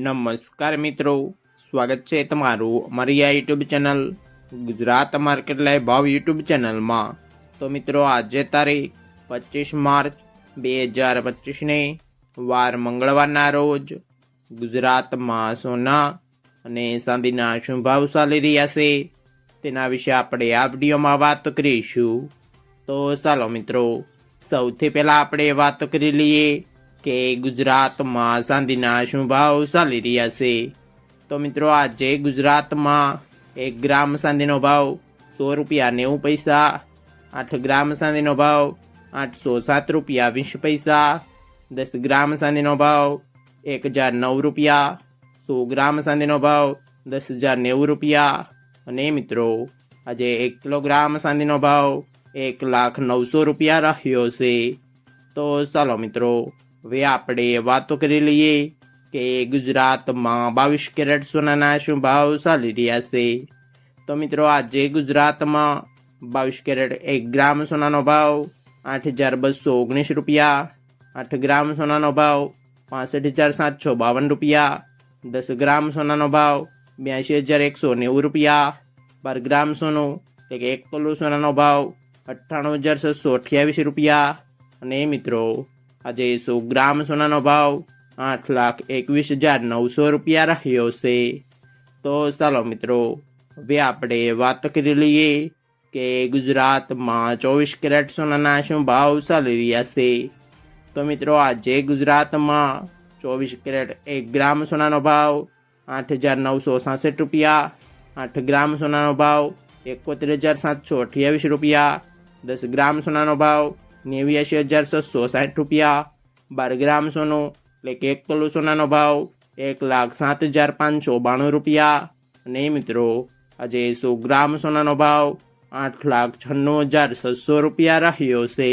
નમસ્કાર મિત્રો, સ્વાગત છે તમારું અમારી આ YouTube channel Gujarat market live ભાવ યુટ્યુબ ચેનલમાં। તો મિત્રો, આજે તારીખ 25 માર્ચ 2025ને વાર મંગળવારના રોજ ગુજરાતમાં સોના અને ચાંદીના શું ભાવ ચાલી રહ્યા છે તેના વિશે આપણે આ વિડીયોમાં વાત કરીશું। તો ચાલો મિત્રો, સૌથી પહેલાં આપણે વાત કરી લઈએ કે ગુજરાતમાં ચાંદીના શું ભાવ ચાલી રહ્યા છે। તો મિત્રો, આજે ગુજરાતમાં 1 ગ્રામ ચાંદીનો ભાવ ₹100.90, 8 ગ્રામ ચાંદીનો ભાવ ₹807.20, 10 ગ્રામ ચાંદીનો ભાવ ₹1009, 100 ગ્રામ ચાંદીનો ભાવ ₹10,090 અને મિત્રો આજે 1 કિલોગ્રામ ચાંદીનો ભાવ ₹1,09,000 રહ્યો છે। તો ચાલો મિત્રો, હવે આપણે વાતો કરી લઈએ કે ગુજરાતમાં 22 કેરેટ સોનાના શું ભાવ ચાલી રહ્યા છે। તો મિત્રો, આજે ગુજરાતમાં 22 કેરેટ 1 ગ્રામ સોનાનો ભાવ ₹8,219, 8 ગ્રામ સોનાનો ભાવ ₹65,752, 10 ગ્રામ સોનાનો ભાવ ₹82,190, 12 ગ્રામ સોનું એટલે કે 1 તોલું સોનાનો ભાવ ₹58,628 અને મિત્રો આજે 100 ગ્રામ સોનાનો ભાવ ₹8,21,900 રહ્યો છે। તો ચાલો મિત્રો, હવે આપણે વાત કરી લઈએ કે ગુજરાતમાં 24 કેરેટ સોનાના શું ભાવ ચાલી રહ્યા છે। તો મિત્રો, આજે ગુજરાતમાં 24 કેરેટ 1 ગ્રામ સોનાનો ભાવ ₹8,966, 8 ગ્રામ સોનાનો ભાવ ₹71,728, 10 ગ્રામ સોનાનો ભાવ ₹89,660, 12 ગ્રામ સોનું એટલે કે 1 તોલું સોનાનો ભાવ ₹1,07,592 અને મિત્રો આજે 100 ગ્રામ સોનાનો ભાવ ₹8,96,600 રહ્યો છે।